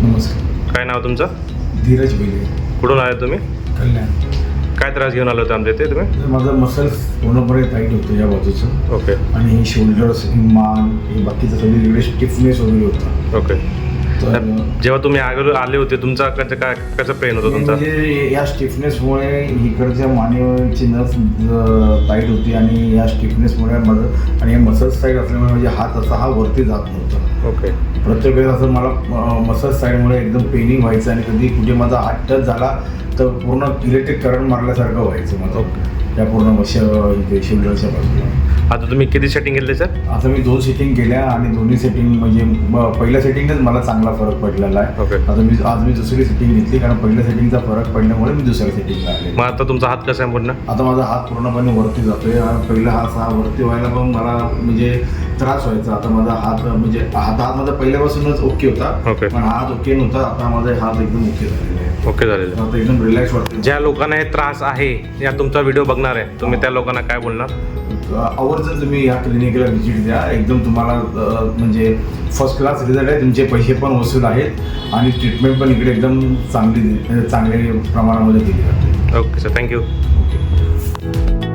नमस्कार. काय नाव तुमचं? धीरज बेले. कुठून आले तुम्ही? कल्याण. काय त्रास घेऊन आले होते आमच्या इथे तुम्ही? माझं मसल्स पूर्णपणे टाईट होतं या बाजूचं. ओके. आणि हे शोल्डर्स, ही मान, हे बाकीचं सगळं इकडे स्टिफनेस वगैरे होता. ओके. तर जेव्हा तुम्ही आले होते तुमचा कसं पेन होतं तुमचा? म्हणजे या स्टिफनेसमुळे इकडच्या मानेची नस टाईट होती आणि या स्टिफनेसमुळे माझं आणि या मसल्स टाईट असल्यामुळे म्हणजे हात असा हा वरती जात नव्हता. ओके. प्रत्येक वेळेस असं मला मसल्स साईडमुळे एकदम पेनिंग व्हायचं आणि कधी कुठे माझा हात टच झाला तर पूर्ण इलेक्ट्रिक करंट मारल्यासारखं व्हायचं माझं त्या पूर्ण शोल्डरच्या बाजूला. आता तुम्ही किती सेटिंग केली सर? आता मी 2 सेटिंग केल्या आणि दोन्ही सेटिंग म्हणजे पहिल्या सेटिंगच मला चांगला फरक पडलेला आहे. ओके. आता आज मी दुसरी सेटिंग घेतली कारण पहिल्या सेटिंगचा फरक पडल्यामुळे मी दुसऱ्या सेटिंगला आले. मग आता तुमचा हात कसा आहे पूर्ण? आता माझा हात पूर्णपणे वरती जातोय. पहिला हात वरती व्हायला पण मला म्हणजे त्रास व्हायचा. आता माझा हात म्हणजे हात माझा पहिल्यापासूनच ओके होता. ओके. पण हात ओके नव्हता. आता माझा हात एकदम ओके झालेला आहे. ओके झालेलं. आता एकदम रिलॅक्स वाटतं. ज्या लोकांना हे त्रास आहे या तुमचा व्हिडिओ बघणार आहे तुम्ही त्या लोकांना काय बोलणार? आवर्जून तुम्ही या क्लिनिकला व्हिजिट द्या. एकदम तुम्हाला म्हणजे फर्स्ट क्लास रिझल्ट आहे. तुमचे पैसे पण वसूल आहेत आणि ट्रीटमेंट पण इकडे एकदम चांगल्या प्रमाणामध्ये दिली जाते. Okay sir, thank you. ओके.